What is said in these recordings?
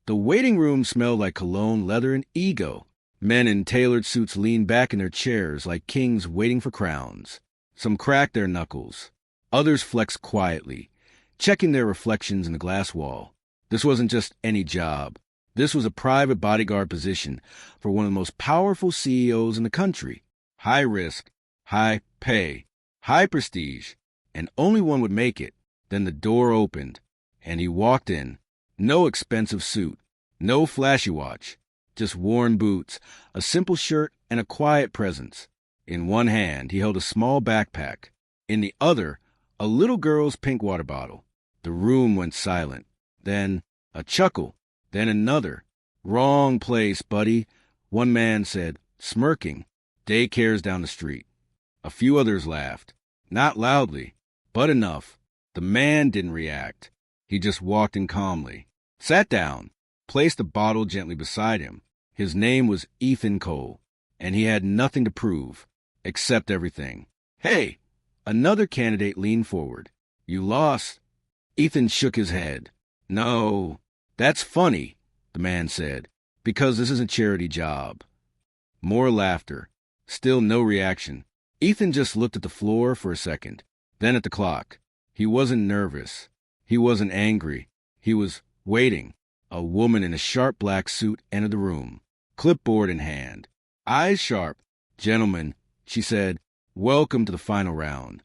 The waiting room smelled like cologne, leather, and ego. Men in tailored suits leaned back in their chairs like kings waiting for crowns. Some cracked their knuckles. Others flexed quietly, checking their reflections in the glass wall. This wasn't just any job. This was a private bodyguard position for one of the most powerful CEOs in the country. High risk, high pay, high prestige, and only one would make it. Then the door opened, and he walked in. No expensive suit, no flashy watch, just worn boots, a simple shirt, and a quiet presence. In one hand, he held a small backpack. In the other, a little girl's pink water bottle. The room went silent. Then a chuckle. Then another. "Wrong place, buddy," one man said, smirking. "Daycare's down the street." A few others laughed. Not loudly, but enough. The man didn't react. He just walked in calmly, sat down, placed the bottle gently beside him. His name was Ethan Cole, and he had nothing to prove, except everything. "Hey!" Another candidate leaned forward. "You lost." Ethan shook his head. "No, that's funny," the man said, "because this is a charity job." More laughter. Still no reaction. Ethan just looked at the floor for a second, then at the clock. He wasn't nervous. He wasn't angry. He was waiting. A woman in a sharp black suit entered the room, clipboard in hand. Eyes sharp. "Gentlemen," she said, "welcome to the final round."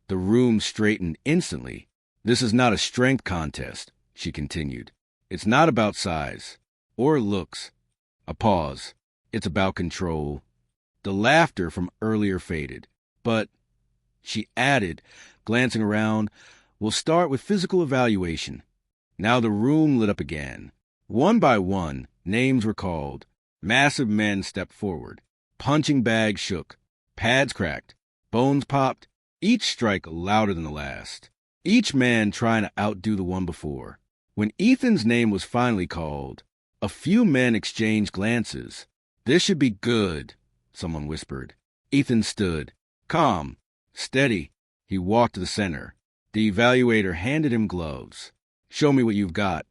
The room straightened instantly. "This is not a strength contest," she continued. "It's not about size or looks." A pause. "It's about control." The laughter from earlier faded. "But," she added, glancing around, "we'll start with physical evaluation." Now the room lit up again. One by one, names were called. Massive men stepped forward. Punching bags shook. Pads cracked. Bones popped. Each strike louder than the last. Each man trying to outdo the one before. When Ethan's name was finally called, a few men exchanged glances. "This should be good," someone whispered. Ethan stood, calm, steady. He walked to the center. The evaluator handed him gloves. "Show me what you've got."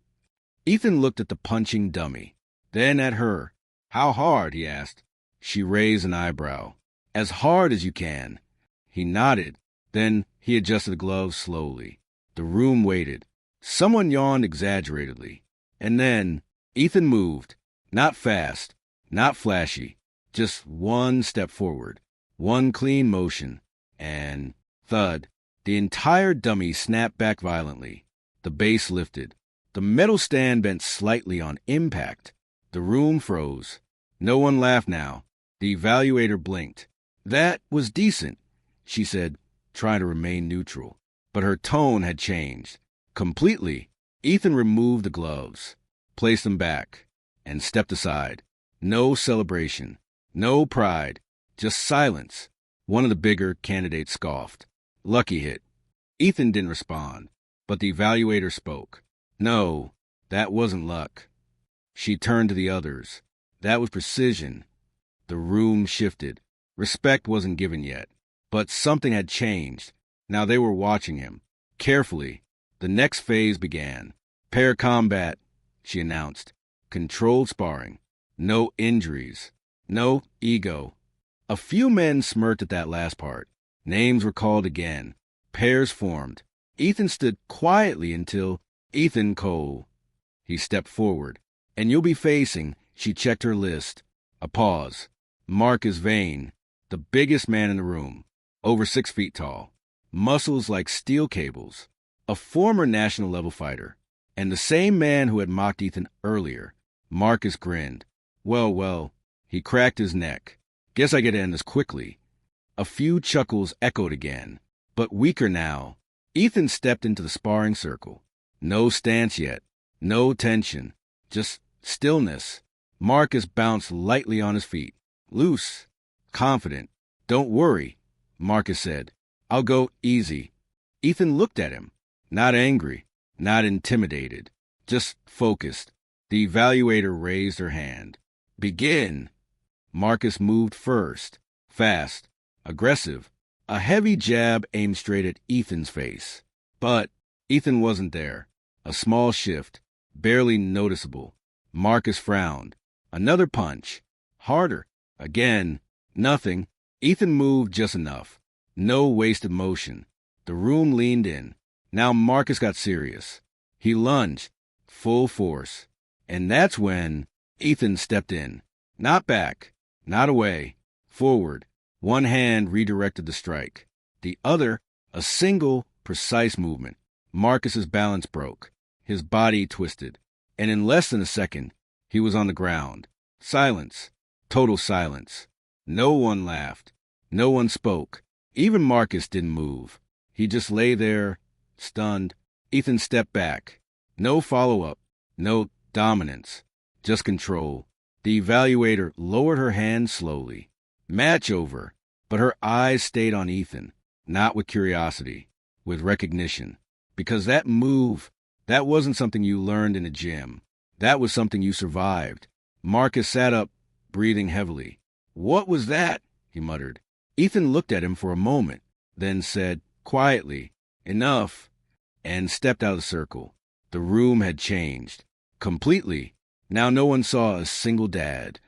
Ethan looked at the punching dummy, then at her. "How hard?" he asked. She raised an eyebrow. "As hard as you can." He nodded. Then he adjusted the gloves slowly. The room waited. Someone yawned exaggeratedly. And then Ethan moved. Not fast, not flashy. Just one step forward. One clean motion. And thud. The entire dummy snapped back violently. The base lifted. The metal stand bent slightly on impact. The room froze. No one laughed now. The evaluator blinked. "That was decent," she said, trying to remain neutral. But her tone had changed. Completely. Ethan removed the gloves, placed them back, and stepped aside. No celebration. No pride. Just silence. One of the bigger candidates scoffed. "Lucky hit." Ethan didn't respond, but the evaluator spoke. "No, that wasn't luck." She turned to the others. "That was precision." The room shifted. Respect wasn't given yet, but something had changed. Now they were watching him, carefully. The next phase began. "Pair combat," she announced. "Controlled sparring. No injuries. No ego." A few men smirked at that last part. Names were called again. Pairs formed. Ethan stood quietly until Ethan Cole. He stepped forward. "And you'll be facing," she checked her list. A pause. Marcus Vane, the biggest man in the room, over 6 feet tall, muscles like steel cables, a former national level fighter, and the same man who had mocked Ethan earlier. Marcus grinned. Well, he cracked his neck. "Guess I get to end this quickly." A few chuckles echoed again, but weaker now. Ethan stepped into the sparring circle. No stance yet, no tension, just stillness. Marcus bounced lightly on his feet, loose, confident. "Don't worry," Marcus said. "I'll go easy." Ethan looked at him, not angry, not intimidated, just focused. The evaluator raised her hand. "Begin." Marcus moved first, fast, aggressive, a heavy jab aimed straight at Ethan's face. But Ethan wasn't there. A small shift, barely noticeable. Marcus frowned. Another punch. Harder. Again. Nothing. Ethan moved just enough. No wasted motion. The room leaned in. Now Marcus got serious. He lunged. Full force. And that's when Ethan stepped in. Not back. Not away. Forward. One hand redirected the strike. The other, a single, precise movement. Marcus's balance broke. His body twisted. And in less than a second, he was on the ground. Silence. Total silence. No one laughed. No one spoke. Even Marcus didn't move. He just lay there, stunned. Ethan stepped back. No follow-up. No dominance. Just control. The evaluator lowered her hand slowly. Match over. But her eyes stayed on Ethan. Not with curiosity. With recognition. Because that move, that wasn't something you learned in a gym. That was something you survived. Marcus sat up, breathing heavily. "What was that?" he muttered. Ethan looked at him for a moment, then said, quietly, "Enough," and stepped out of the circle. The room had changed. Completely. Now no one saw a single dad.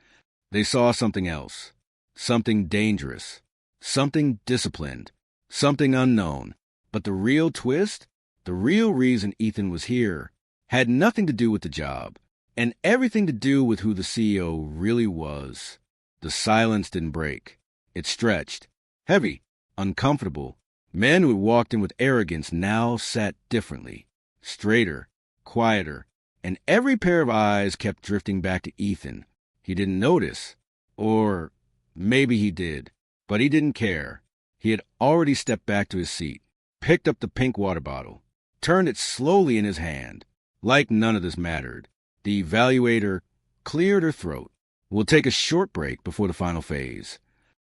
They saw something else. Something dangerous. Something disciplined. Something unknown. But the real twist, the real reason Ethan was here, had nothing to do with the job, and everything to do with who the CEO really was. The silence didn't break. It stretched. Heavy. Uncomfortable. Men who had walked in with arrogance now sat differently. Straighter. Quieter. And every pair of eyes kept drifting back to Ethan. He didn't notice. Or maybe he did. But he didn't care. He had already stepped back to his seat, picked up the pink water bottle, turned it slowly in his hand. Like none of this mattered. The evaluator cleared her throat. "We'll take a short break before the final phase."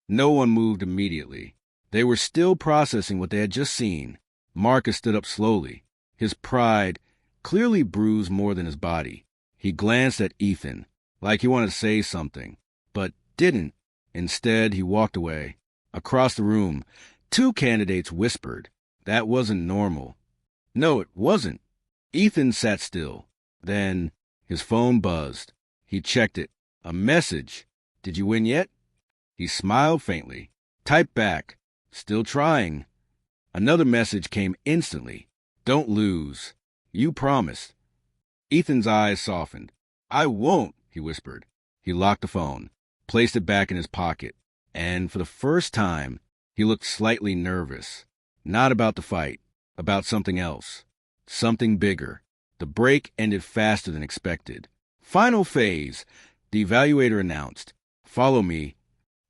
No one moved immediately. They were still processing what they had just seen. Marcus stood up slowly. His pride clearly bruised more than his body. He glanced at Ethan, like he wanted to say something, but didn't. Instead, he walked away. Across the room, two candidates whispered. That wasn't normal. No, it wasn't. Ethan sat still. Then his phone buzzed. He checked it. A message. "Did you win yet?" He smiled faintly. Typed back. "Still trying." Another message came instantly. "Don't lose. You promised." Ethan's eyes softened. "I won't," he whispered. He locked the phone, placed it back in his pocket, and for the first time, he looked slightly nervous. Not about the fight, about something else. Something bigger. The break ended faster than expected. "Final phase," the evaluator announced. "Follow me."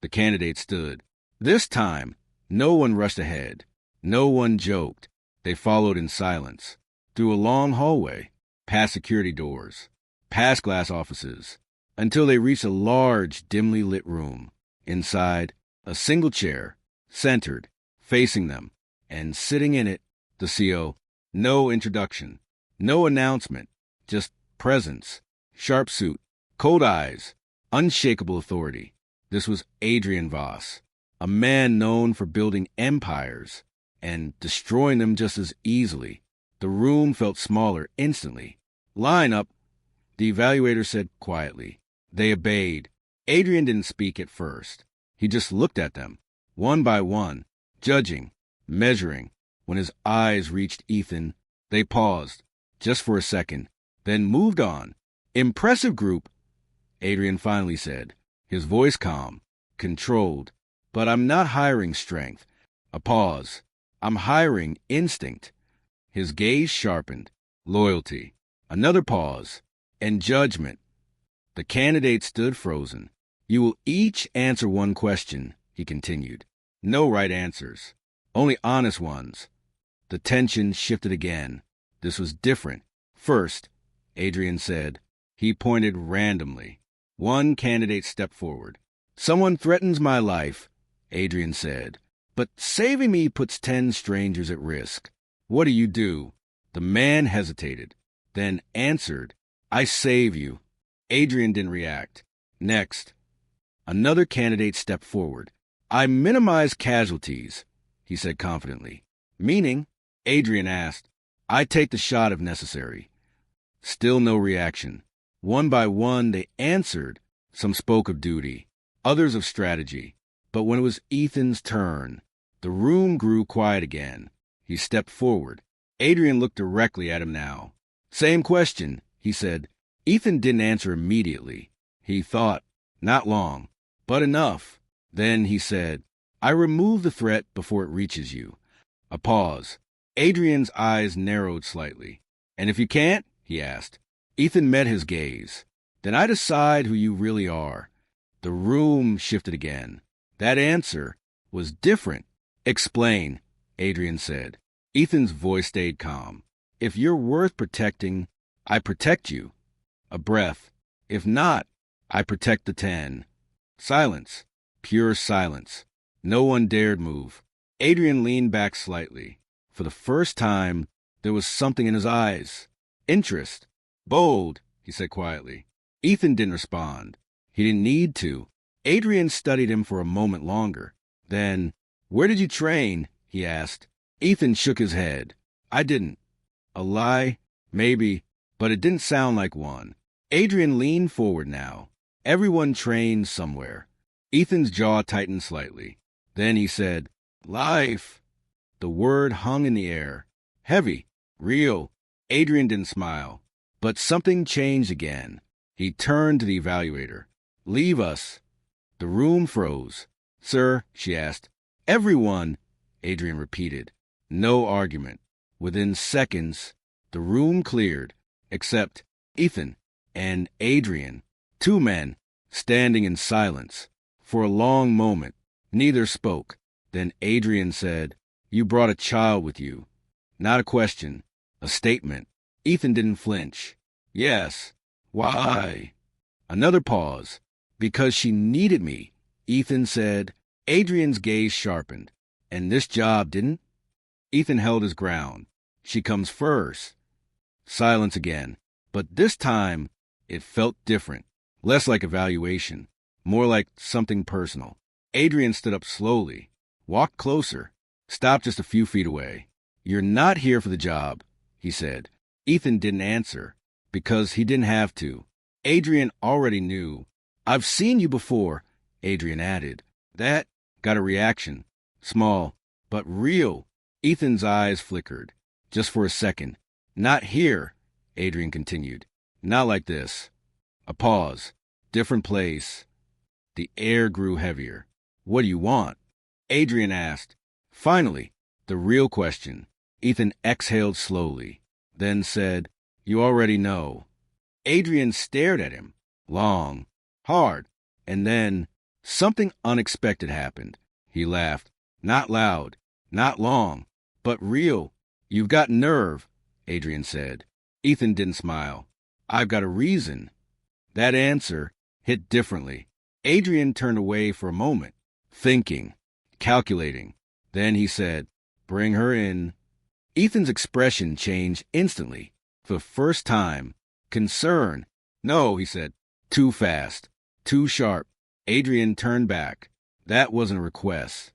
The candidate stood. This time, no one rushed ahead. No one joked. They followed in silence. Through a long hallway, past security doors, past glass offices, until they reached a large, dimly lit room. Inside, a single chair, centered, facing them, and sitting in it, the CO. No introduction, no announcement, just presence, sharp suit, cold eyes, unshakable authority. This was Adrian Voss, a man known for building empires and destroying them just as easily. The room felt smaller instantly. "Line up," the evaluator said quietly. They obeyed. Adrian didn't speak at first. He just looked at them, one by one, judging, measuring. When his eyes reached Ethan, they paused, just for a second, then moved on. "Impressive group," Adrian finally said, his voice calm, controlled. "But I'm not hiring strength." A pause. "I'm hiring instinct." His gaze sharpened. Loyalty. Another pause. And judgment. The candidate stood frozen. "You will each answer one question," he continued. "No right answers. Only honest ones." The tension shifted again. This was different. "First," Adrian said. He pointed randomly. One candidate stepped forward. "Someone threatens my life," Adrian said. "But saving me puts 10 strangers at risk. What do you do?" The man hesitated, then answered, "I save you." Adrian didn't react. Next. Another candidate stepped forward. "I minimize casualties," he said confidently. "Meaning?" Adrian asked. "I take the shot if necessary." Still no reaction. One by one, they answered. Some spoke of duty, others of strategy. But when it was Ethan's turn, the room grew quiet again. He stepped forward. Adrian looked directly at him now. "Same question," he said. Ethan didn't answer immediately. He thought, not long, but enough. Then he said, "I remove the threat before it reaches you." A pause. Adrian's eyes narrowed slightly. "And if you can't?" he asked. Ethan met his gaze. "Then I decide who you really are." The room shifted again. That answer was different. "Explain," Adrian said. Ethan's voice stayed calm. "If you're worth protecting, I protect you." A breath. "If not, I protect the 10. Silence. Pure silence. No one dared move. Adrian leaned back slightly. For the first time, there was something in his eyes. Interest. "Bold," he said quietly. Ethan didn't respond. He didn't need to. Adrian studied him for a moment longer. Then, "Where did you train?" he asked. Ethan shook his head. "I didn't." A lie? Maybe, but it didn't sound like one. Adrian leaned forward now. "Everyone trains somewhere." Ethan's jaw tightened slightly. Then he said, "Life." The word hung in the air. Heavy. Real. Adrian didn't smile. But something changed again. He turned to the evaluator. "Leave us." The room froze. "Sir?" she asked. "Everyone," Adrian repeated. No argument. Within seconds, the room cleared, except Ethan and Adrian, two men, standing in silence. For a long moment, neither spoke. Then Adrian said, "You brought a child with you." Not a question, a statement. Ethan didn't flinch. "Yes." "Why?" Another pause. "Because she needed me," Ethan said. Adrian's gaze sharpened. "And this job didn't?" Ethan held his ground. "She comes first." Silence again. But this time, it felt different. Less like evaluation. More like something personal. Adrian stood up slowly. Walked closer. Stopped just a few feet away. "You're not here for the job," he said. Ethan didn't answer. Because he didn't have to. Adrian already knew. "I've seen you before," Adrian added. That got a reaction. Small, but real. Ethan's eyes flickered. Just for a second. "Not here," Adrian continued. "Not like this." A pause. Different place. The air grew heavier. "What do you want?" Adrian asked. Finally, the real question. Ethan exhaled slowly. Then said, "You already know." Adrian stared at him. Long. Hard. And then something unexpected happened. He laughed. Not loud. Not long. But real. "You've got nerve," Adrian said. Ethan didn't smile. "I've got a reason." That answer hit differently. Adrian turned away for a moment, thinking, calculating. Then he said, "Bring her in." Ethan's expression changed instantly. For the first time, concern. "No," he said. Too fast. Too sharp. Adrian turned back. That wasn't a request.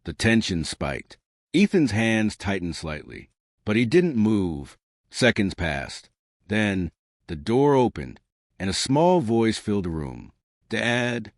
The tension spiked. Ethan's hands tightened slightly, but he didn't move. Seconds passed. Then the door opened, and a small voice filled the room. "Dad."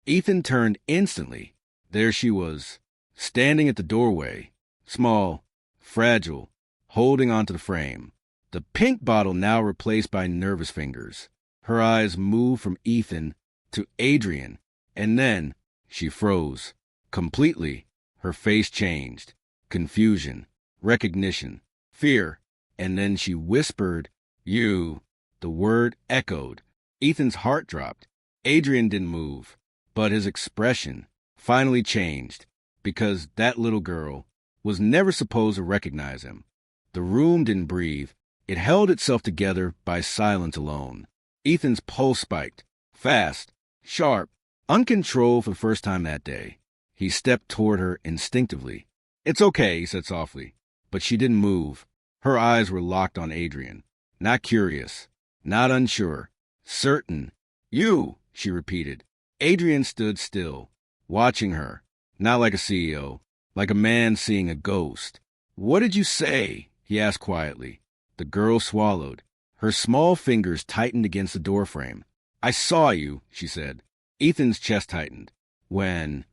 Ethan turned instantly. There she was, standing at the doorway, small, fragile, holding onto the frame. The pink bottle now replaced by nervous fingers. Her eyes moved from Ethan to Adrian, and then she froze. Completely, her face changed. Confusion, recognition, fear, and then she whispered, "You." The word echoed. Ethan's heart dropped. Adrian didn't move, but his expression finally changed, because that little girl was never supposed to recognize him. The room didn't breathe. It held itself together by silence alone. Ethan's pulse spiked, fast, sharp, uncontrolled for the first time that day. He stepped toward her instinctively. "It's okay," he said softly. But she didn't move. Her eyes were locked on Adrian. Not curious, not unsure, certain. "You," she repeated. Adrian stood still, watching her, not like a CEO, like a man seeing a ghost. "What did you say?" he asked quietly. The girl swallowed. Her small fingers tightened against the doorframe. "I saw you," she said. Ethan's chest tightened. "When?"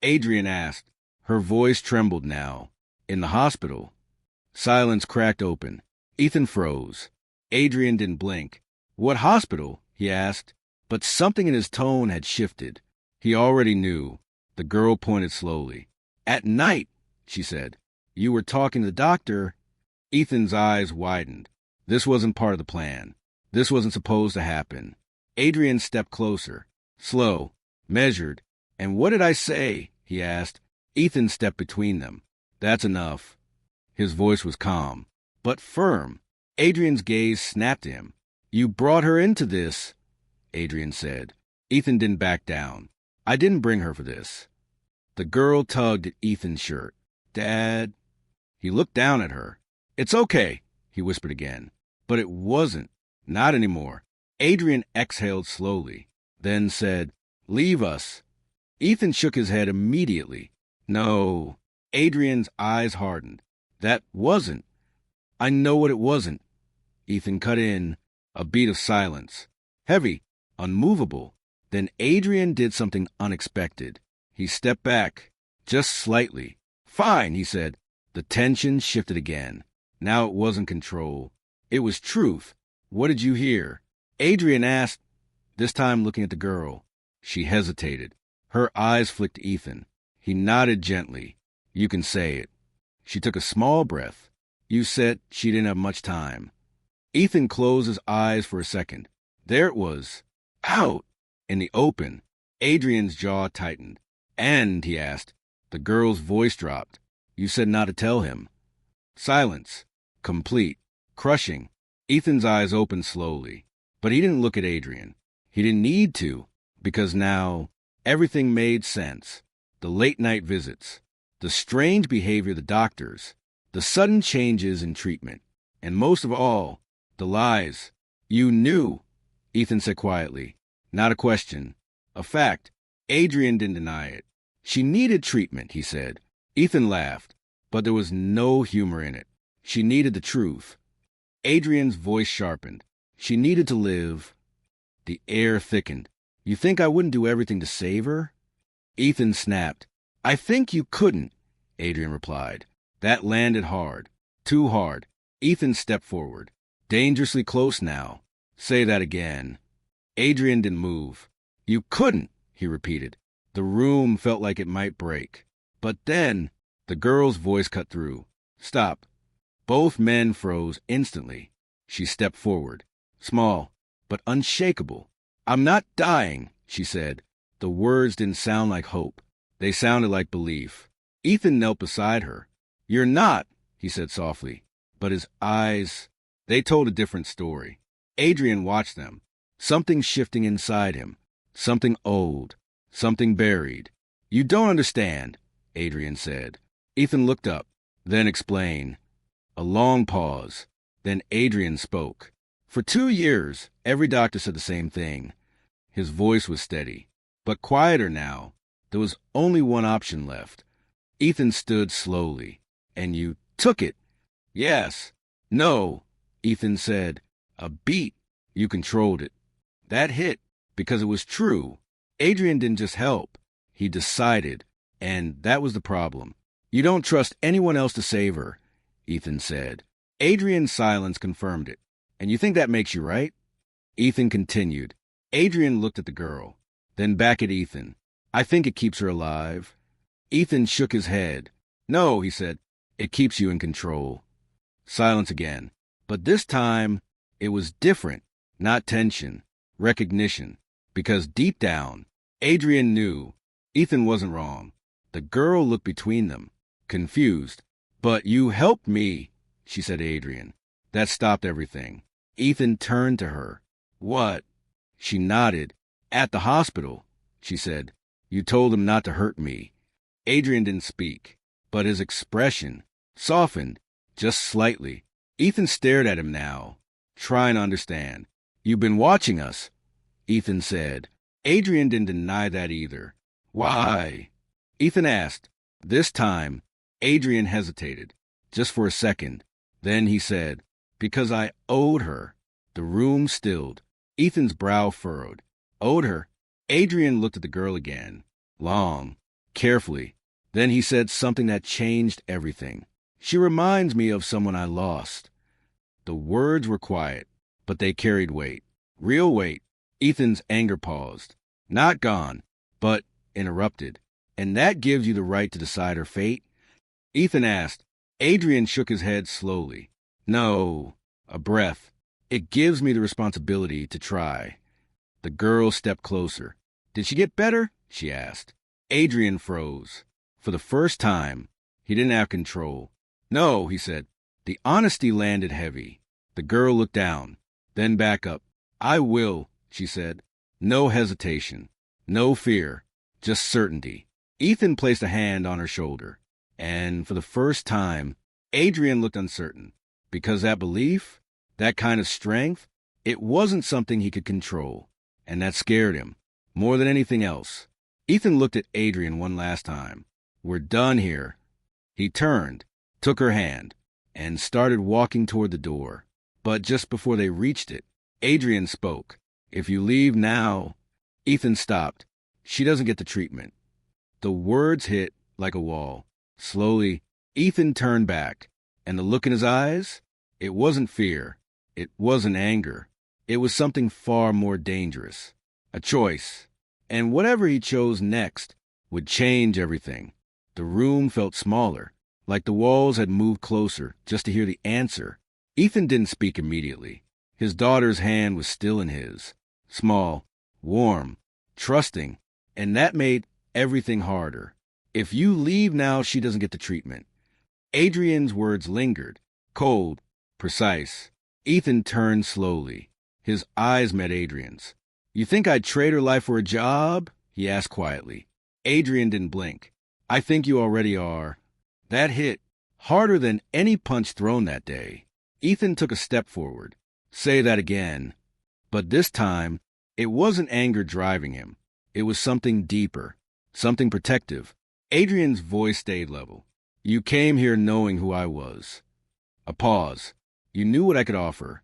Adrian asked. Her voice trembled now. "In the hospital." Silence cracked open. Ethan froze. Adrian didn't blink. "What hospital?" he asked. But something in his tone had shifted. He already knew. The girl pointed slowly. "At night," she said. "You were talking to the doctor." Ethan's eyes widened. This wasn't part of the plan. This wasn't supposed to happen. Adrian stepped closer. Slow. Measured. "And what did I say?" he asked. Ethan stepped between them. "That's enough." His voice was calm, but firm. Adrian's gaze snapped to him. "You brought her into this," Adrian said. Ethan didn't back down. "I didn't bring her for this." The girl tugged at Ethan's shirt. "Dad." He looked down at her. "It's okay," he whispered again. But it wasn't. Not anymore. Adrian exhaled slowly, then said, "Leave us." Ethan shook his head immediately. "No." Adrian's eyes hardened. "That wasn't." "I know what it wasn't." Ethan cut in. A beat of silence. Heavy. Unmovable. Then Adrian did something unexpected. He stepped back. Just slightly. "Fine," he said. The tension shifted again. Now it wasn't control. It was truth. "What did you hear?" Adrian asked, this time looking at the girl. She hesitated. Her eyes flicked to Ethan. He nodded gently. "You can say it." She took a small breath. "You said she didn't have much time." Ethan closed his eyes for a second. There it was. Out! In the open. Adrian's jaw tightened. "And," he asked. The girl's voice dropped. "You said not to tell him." Silence. Complete. Crushing. Ethan's eyes opened slowly. But he didn't look at Adrian. He didn't need to, because now everything made sense. The late-night visits. The strange behavior of the doctors. The sudden changes in treatment. And most of all, the lies. "You knew," Ethan said quietly. Not a question. A fact. Adrian didn't deny it. "She needed treatment," he said. Ethan laughed, but there was no humor in it. She needed the truth. Adrian's voice sharpened. She needed to live. The air thickened. "You think I wouldn't do everything to save her?" Ethan snapped. "I think you couldn't," Adrian replied. That landed hard. Too hard. Ethan stepped forward. Dangerously close now. "Say that again." Adrian didn't move. "You couldn't," he repeated. The room felt like it might break. But then, the girl's voice cut through. "Stop." Both men froze instantly. She stepped forward. Small, but unshakable. "I'm not dying," she said. The words didn't sound like hope. They sounded like belief. Ethan knelt beside her. "You're not," he said softly. But his eyes, they told a different story. Adrian watched them. Something shifting inside him. Something old. Something buried. "You don't understand," Adrian said. Ethan looked up, then explained. A long pause. Then Adrian spoke. "For 2 years, every doctor said the same thing." His voice was steady, but quieter now. There was only one option left. Ethan stood slowly. "And you took it?" "Yes." "No," Ethan said. "A beat. You controlled it." That hit, because it was true. Adrian didn't just help. He decided. And that was the problem. "You don't trust anyone else to save her," Ethan said. Adrian's silence confirmed it. "And you think that makes you right?" Ethan continued. Adrian looked at the girl, then back at Ethan. "I think it keeps her alive." Ethan shook his head. "No," he said. "It keeps you in control." Silence again. But this time, it was different. Not tension. Recognition. Because deep down, Adrian knew. Ethan wasn't wrong. The girl looked between them, confused. "But you helped me," she said to Adrian. That stopped everything. Ethan turned to her. "What?" She nodded. "At the hospital," she said. "You told him not to hurt me." Adrian didn't speak, but his expression softened, just slightly. Ethan stared at him now, trying to understand. "You've been watching us," Ethan said. Adrian didn't deny that either. "Why?" Ethan asked. This time, Adrian hesitated, just for a second. Then he said, "Because I owed her." The room stilled. Ethan's brow furrowed. Owed her. Adrian looked at the girl again. Long. Carefully. Then he said something that changed everything. She reminds me of someone I lost. The words were quiet, but they carried weight. Real weight. Ethan's anger paused. Not gone, but interrupted. And that gives you the right to decide her fate? Ethan asked. Adrian shook his head slowly. No. A breath. It gives me the responsibility to try. The girl stepped closer. Did she get better? She asked. Adrian froze. For the first time, he didn't have control. No, he said. The honesty landed heavy. The girl looked down, then back up. I will, she said. No hesitation. No fear. Just certainty. Ethan placed a hand on her shoulder. And for the first time, Adrian looked uncertain. Because that belief, that kind of strength, it wasn't something he could control. And that scared him, more than anything else. Ethan looked at Adrian one last time. We're done here. He turned, took her hand, and started walking toward the door. But just before they reached it, Adrian spoke. If you leave now... Ethan stopped. She doesn't get the treatment. The words hit like a wall. Slowly, Ethan turned back, and the look in his eyes? It wasn't fear. It wasn't anger. It was something far more dangerous. A choice. And whatever he chose next would change everything. The room felt smaller, like the walls had moved closer just to hear the answer. Ethan didn't speak immediately. His daughter's hand was still in his. Small, warm, trusting, and that made everything harder. If you leave now, she doesn't get the treatment. Adrian's words lingered, cold, precise. Ethan turned slowly. His eyes met Adrian's. You think I'd trade her life for a job? He asked quietly. Adrian didn't blink. I think you already are. That hit harder than any punch thrown that day. Ethan took a step forward. Say that again. But this time, it wasn't anger driving him. It was something deeper, something protective. Adrian's voice stayed level. You came here knowing who I was. A pause. You knew what I could offer.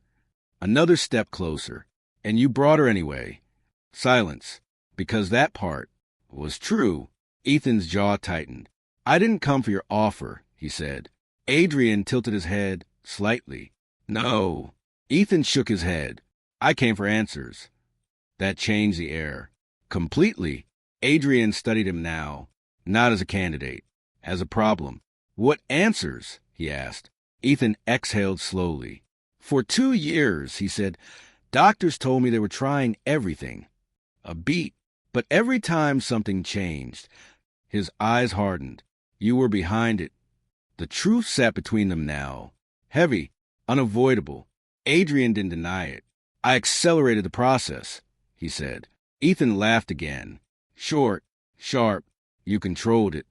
Another step closer. And you brought her anyway. Silence. Because that part was true. Ethan's jaw tightened. I didn't come for your offer, he said. Adrian tilted his head slightly. No. Ethan shook his head. I came for answers. That changed the air. Completely. Adrian studied him now, not as a candidate, as a problem. What answers? He asked. Ethan exhaled slowly. For 2 years, he said, doctors told me they were trying everything. A beat. But every time something changed, his eyes hardened. You were behind it. The truth sat between them now. Heavy, unavoidable. Adrian didn't deny it. I accelerated the process, he said. Ethan laughed again. Short, sharp, you controlled it.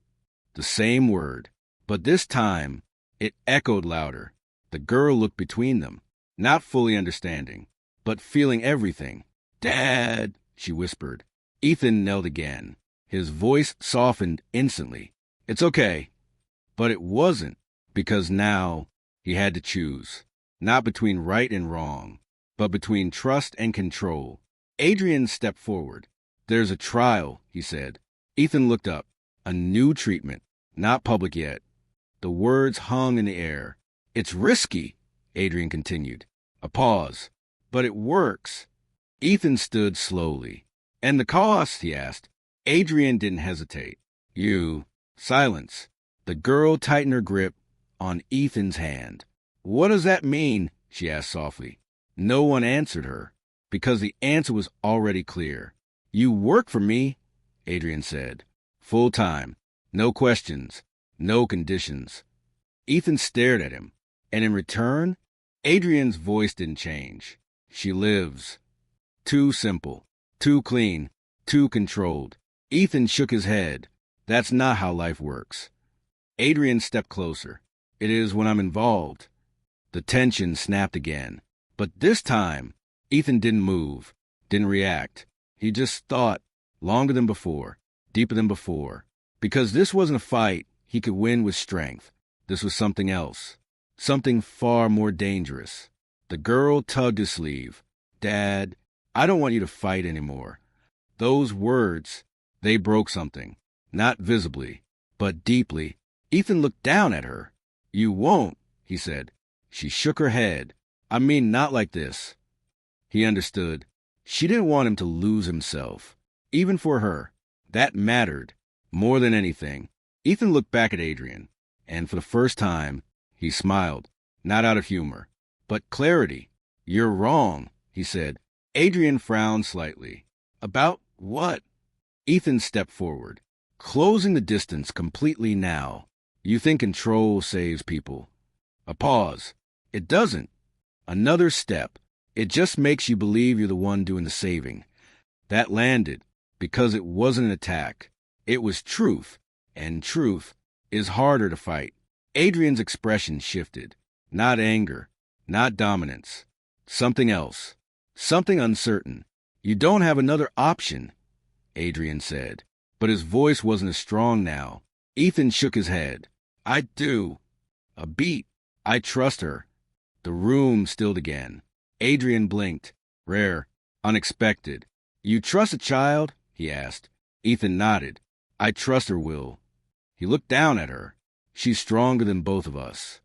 The same word. But this time, it echoed louder. The girl looked between them, not fully understanding, but feeling everything. Dad, she whispered. Ethan knelt again. His voice softened instantly. It's okay. But it wasn't, because now he had to choose. Not between right and wrong, but between trust and control. Adrian stepped forward. There's a trial, he said. Ethan looked up. A new treatment. Not public yet. The words hung in the air. It's risky, Adrian continued. A pause. But it works. Ethan stood slowly. And the cost? He asked. Adrian didn't hesitate. You. Silence. The girl tightened her grip on Ethan's hand. What does that mean? She asked softly. No one answered her, because the answer was already clear. You work for me, Adrian said. Full time. No questions. No conditions. Ethan stared at him, and in return, Adrian's voice didn't change. She lives. Too simple. Too clean, too controlled. Ethan shook his head. That's not how life works. Adrian stepped closer. It is when I'm involved. The tension snapped again. But this time, Ethan didn't move, didn't react. He just thought, longer than before, deeper than before. Because this wasn't a fight he could win with strength. This was something else. Something far more dangerous. The girl tugged his sleeve. Dad, I don't want you to fight anymore. Those words, they broke something. Not visibly, but deeply. Ethan looked down at her. You won't, he said. She shook her head. I mean, not like this. He understood. She didn't want him to lose himself. Even for her. That mattered. More than anything. Ethan looked back at Adrian, and for the first time, he smiled. Not out of humor, but clarity. You're wrong, he said. Adrian frowned slightly. About what? Ethan stepped forward, closing the distance completely now. You think control saves people. A pause. It doesn't. Another step. It just makes you believe you're the one doing the saving. That landed, because it wasn't an attack. It was truth, and truth is harder to fight. Adrian's expression shifted. Not anger, not dominance. Something else. Something uncertain. You don't have another option, Adrian said. But his voice wasn't as strong now. Ethan shook his head. I do. A beat. I trust her. The room stilled again. Adrian blinked. Rare. Unexpected. You trust a child? He asked. Ethan nodded. I trust her, Will. He looked down at her. She's stronger than both of us.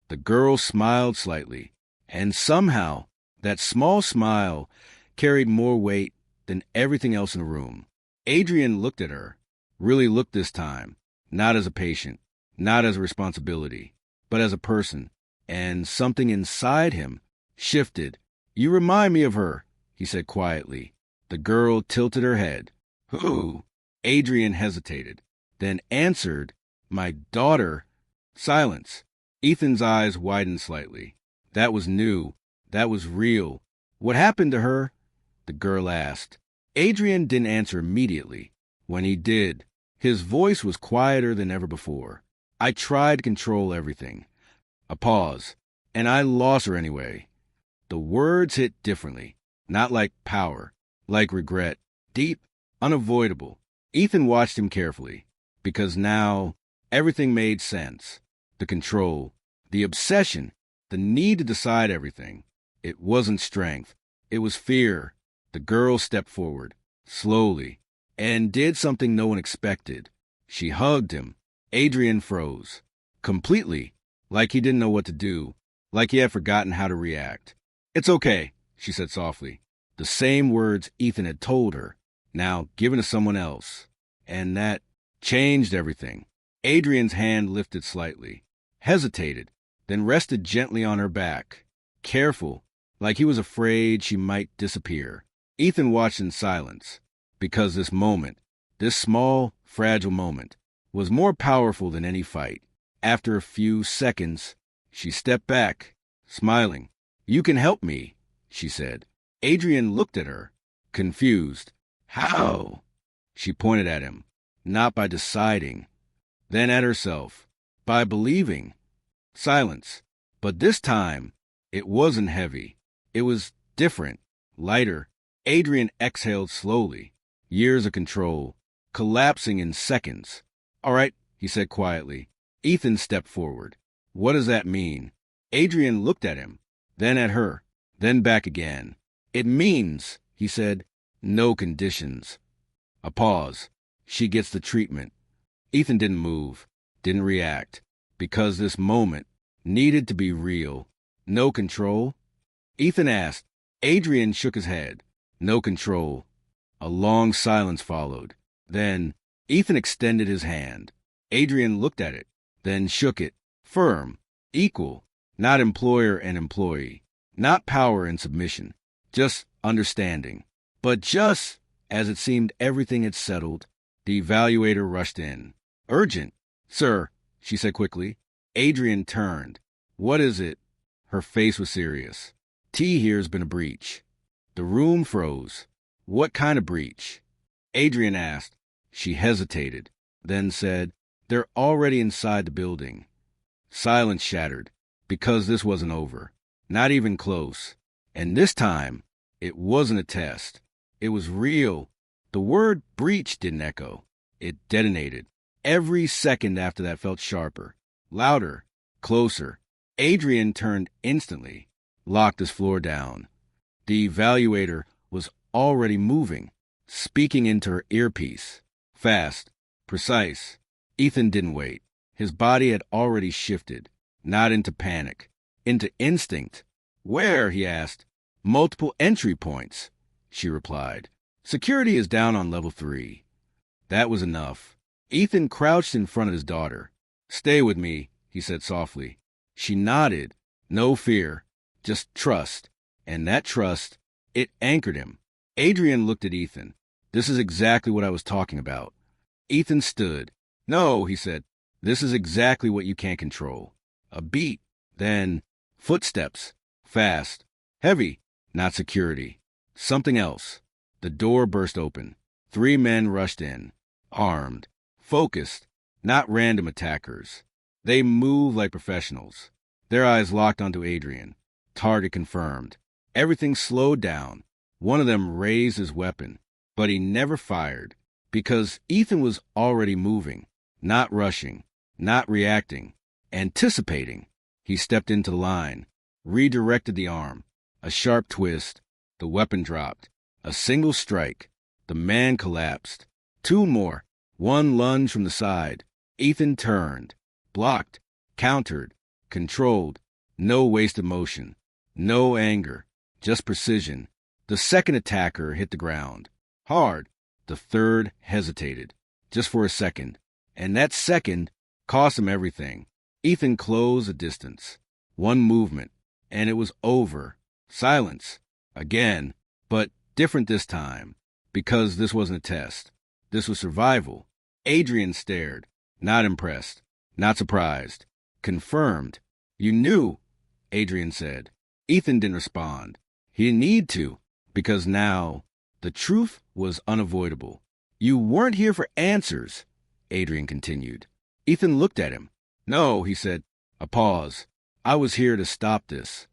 The girl smiled slightly, and somehow that small smile carried more weight than everything else in the room. Adrian looked at her, really looked this time, not as a patient, not as a responsibility, but as a person, and something inside him shifted. You remind me of her, he said quietly. The girl tilted her head. Who? Adrian hesitated, then answered, My daughter. Silence. Ethan's eyes widened slightly. That was new. That was real. What happened to her? The girl asked. Adrian didn't answer immediately. When he did, his voice was quieter than ever before. I tried to control everything. A pause. And I lost her anyway. The words hit differently. Not like power. Like regret. Deep. Unavoidable. Ethan watched him carefully. Because now, everything made sense. The control. The obsession. The need to decide everything. It wasn't strength. It was fear. The girl stepped forward, slowly, and did something no one expected. She hugged him. Adrian froze. Completely. Like he didn't know what to do. Like he had forgotten how to react. It's okay, she said softly. The same words Ethan had told her, now given to someone else. And that changed everything. Adrian's hand lifted slightly, hesitated, then rested gently on her back. Careful, like he was afraid she might disappear. Ethan watched in silence, because this moment, this small, fragile moment, was more powerful than any fight. After a few seconds, she stepped back, smiling. You can help me, she said. Adrian looked at her, confused. How? She pointed at him, not by deciding, then at herself, by believing. Silence. But this time, it wasn't heavy. It was different, lighter. Adrian exhaled slowly, years of control, collapsing in seconds. All right, he said quietly. Ethan stepped forward. What does that mean? Adrian looked at him, then at her, then back again. It means, he said, no conditions. A pause. She gets the treatment. Ethan didn't move, didn't react, because this moment needed to be real. No control? Ethan asked. Adrian shook his head. No control. A long silence followed. Then, Ethan extended his hand. Adrian looked at it, then shook it. Firm. Equal. Not employer and employee. Not power and submission. Just understanding. But just as it seemed everything had settled, the evaluator rushed in. Urgent. Sir, she said quickly. Adrian turned. What is it? Her face was serious. T here's been a breach. The room froze. What kind of breach? Adrian asked. She hesitated, then said, They're already inside the building. Silence shattered, because this wasn't over. Not even close. And this time, it wasn't a test. It was real. The word breach didn't echo. It detonated. Every second after that felt sharper, louder, closer. Adrian turned instantly, locked his floor down. The evaluator was already moving, speaking into her earpiece. Fast, precise. Ethan didn't wait. His body had already shifted, not into panic, into instinct. Where? He asked. Multiple entry points, she replied. Security is down on level 3. That was enough. Ethan crouched in front of his daughter. Stay with me, he said softly. She nodded. No fear, just trust. And that trust, it anchored him. Adrian looked at Ethan. This is exactly what I was talking about. Ethan stood. No, he said. This is exactly what you can't control. A beat, then footsteps. Fast, heavy, not security. Something else. The door burst open. 3 men rushed in, armed, focused, not random attackers. They moved like professionals. Their eyes locked onto Adrian. Target confirmed. Everything slowed down. One of them raised his weapon, but he never fired because Ethan was already moving, not rushing, not reacting, anticipating. He stepped into the line, redirected the arm. A sharp twist. The weapon dropped. A single strike. The man collapsed. 2 more. 1 lunge from the side. Ethan turned, blocked, countered, controlled. No wasted motion. No anger. Just precision. The second attacker hit the ground. Hard. The third hesitated. Just for a second. And that second cost him everything. Ethan closed the distance. 1 movement. And it was over. Silence. Again. But different this time. Because this wasn't a test. This was survival. Adrian stared. Not impressed. Not surprised. Confirmed. You knew, Adrian said. Ethan didn't respond. He didn't need to, because now the truth was unavoidable. You weren't here for answers, Adrian continued. Ethan looked at him. No, he said. A pause. I was here to stop this.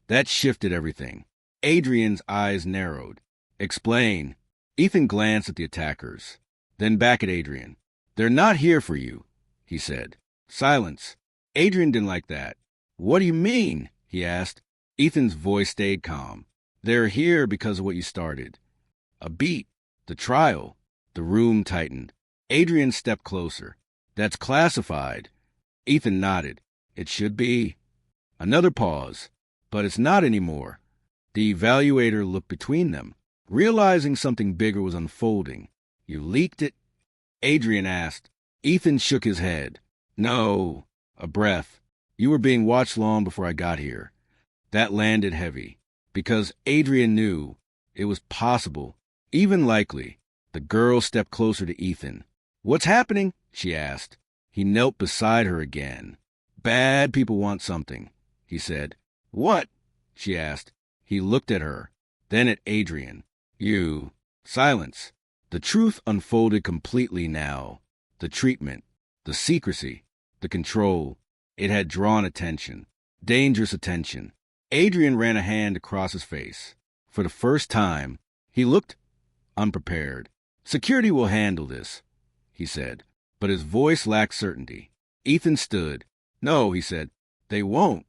That shifted everything. Adrian's eyes narrowed. Explain. Ethan glanced at the attackers, then back at Adrian. They're not here for you, he said. Silence. Adrian didn't like that. What do you mean? He asked. Ethan's voice stayed calm. They're here because of what you started. A beat. The trial. The room tightened. Adrian stepped closer. That's classified. Ethan nodded. It should be. Another pause. But it's not anymore. The evaluator looked between them, realizing something bigger was unfolding. You leaked it? Adrian asked. Ethan shook his head. No. A breath. You were being watched long before I got here. That landed heavy, because Adrian knew it was possible, even likely. The girl stepped closer to Ethan. What's happening? She asked. He knelt beside her again. Bad people want something, he said. What? She asked. He looked at her, then at Adrian. You. Silence. The truth unfolded completely now. The treatment, the secrecy, the control. It had drawn attention, dangerous attention. Adrian ran a hand across his face. For the first time, he looked unprepared. Security will handle this, he said, but his voice lacked certainty. Ethan stood. No, he said, they won't.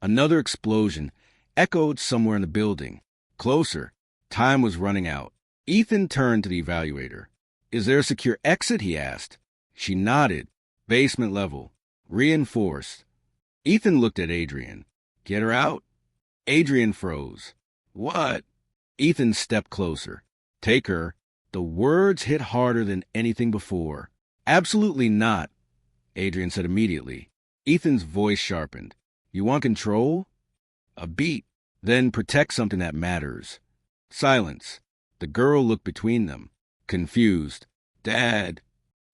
Another explosion echoed somewhere in the building. Closer. Time was running out. Ethan turned to the evaluator. Is there a secure exit? He asked. She nodded. Basement level. Reinforced. Ethan looked at Adrian. Get her out? Adrian froze. What? Ethan stepped closer. Take her. The words hit harder than anything before. Absolutely not, Adrian said immediately. Ethan's voice sharpened. You want control? A beat. Then protect something that matters. Silence. The girl looked between them, confused. Dad.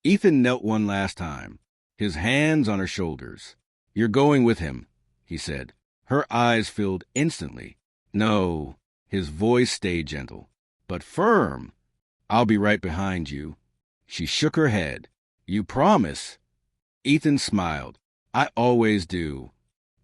Ethan knelt one last time, his hands on her shoulders. You're going with him, he said. Her eyes filled instantly. No. His voice stayed gentle, but firm. I'll be right behind you. She shook her head. You promise? Ethan smiled. I always do.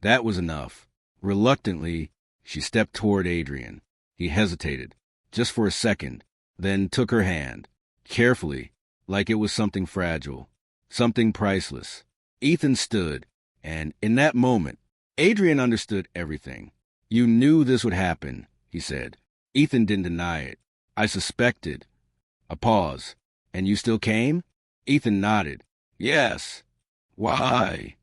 That was enough. Reluctantly, she stepped toward Adrian. He hesitated, just for a second, then took her hand, carefully, like it was something fragile, something priceless. Ethan stood, and in that moment, Adrian understood everything. You knew this would happen, he said. Ethan didn't deny it. I suspected. A pause. And you still came? Ethan nodded. Yes. Why?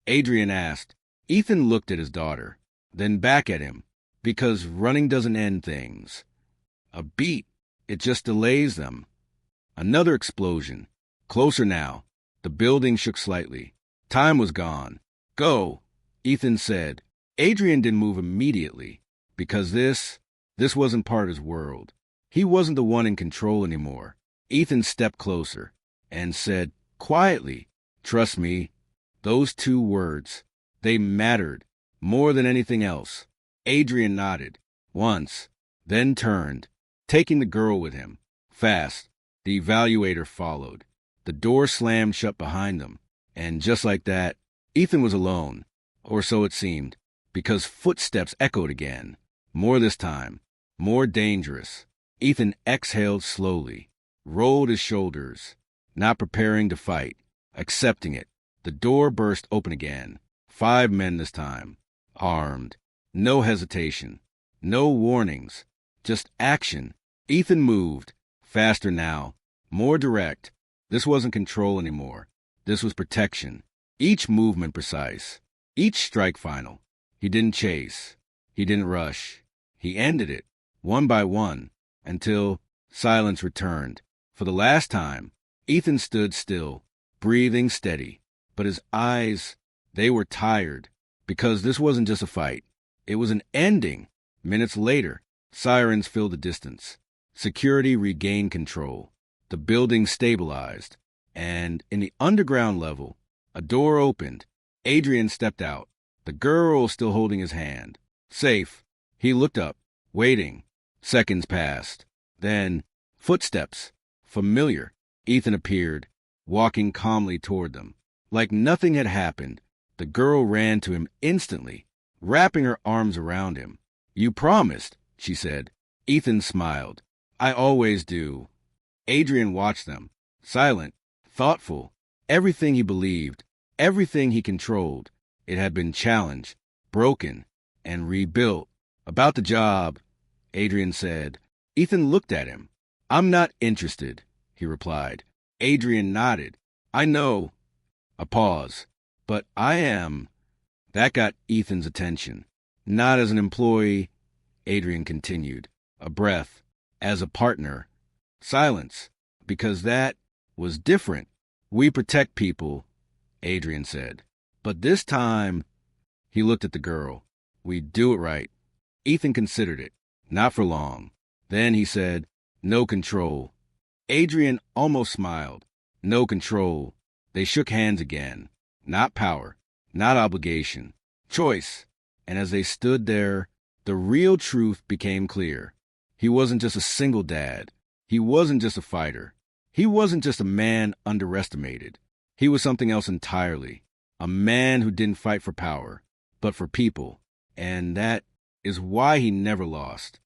Adrian asked. Ethan looked at his daughter, then back at him. Because running doesn't end things. A beat, it just delays them. Another explosion. Closer now. The building shook slightly. Time was gone. Go, Ethan said. Adrian didn't move immediately, because this wasn't part of his world. He wasn't the one in control anymore. Ethan stepped closer and said, quietly, trust me. Those 2 words, they mattered more than anything else. Adrian nodded, once, then turned, taking the girl with him. Fast, the evaluator followed. The door slammed shut behind them, and just like that, Ethan was alone, or so it seemed, because footsteps echoed again. More this time, more dangerous. Ethan exhaled slowly, rolled his shoulders, not preparing to fight, accepting it. The door burst open again. 5 men this time, armed. No hesitation, no warnings, just action. Ethan moved, faster now, more direct. This wasn't control anymore. This was protection. Each movement precise, each strike final. He didn't chase. He didn't rush. He ended it, one by one, until silence returned. For the last time, Ethan stood still, breathing steady. But his eyes, they were tired, because this wasn't just a fight. It was an ending. Minutes later, sirens filled the distance. Security regained control. The building stabilized. And in the underground level, a door opened. Adrian stepped out, the girl still holding his hand. Safe. He looked up, waiting. Seconds passed. Then, footsteps. Familiar. Ethan appeared, walking calmly toward them. Like nothing had happened, the girl ran to him instantly, wrapping her arms around him. You promised, she said. Ethan smiled. I always do. Adrian watched them, silent, thoughtful. Everything he believed, everything he controlled, it had been challenged, broken, and rebuilt. About the job, Adrian said. Ethan looked at him. I'm not interested, he replied. Adrian nodded. I know. A pause. But I am. That got Ethan's attention. Not as an employee, Adrian continued. A breath. As a partner. Silence. Because that was different. We protect people, Adrian said. But this time, he looked at the girl. We do it right. Ethan considered it. Not for long. Then he said, no control. Adrian almost smiled. No control. They shook hands again. Not power. Not obligation. Choice. And as they stood there, the real truth became clear. He wasn't just a single dad. He wasn't just a fighter. He wasn't just a man underestimated. He was something else entirely. A man who didn't fight for power, but for people. And that is why he never lost.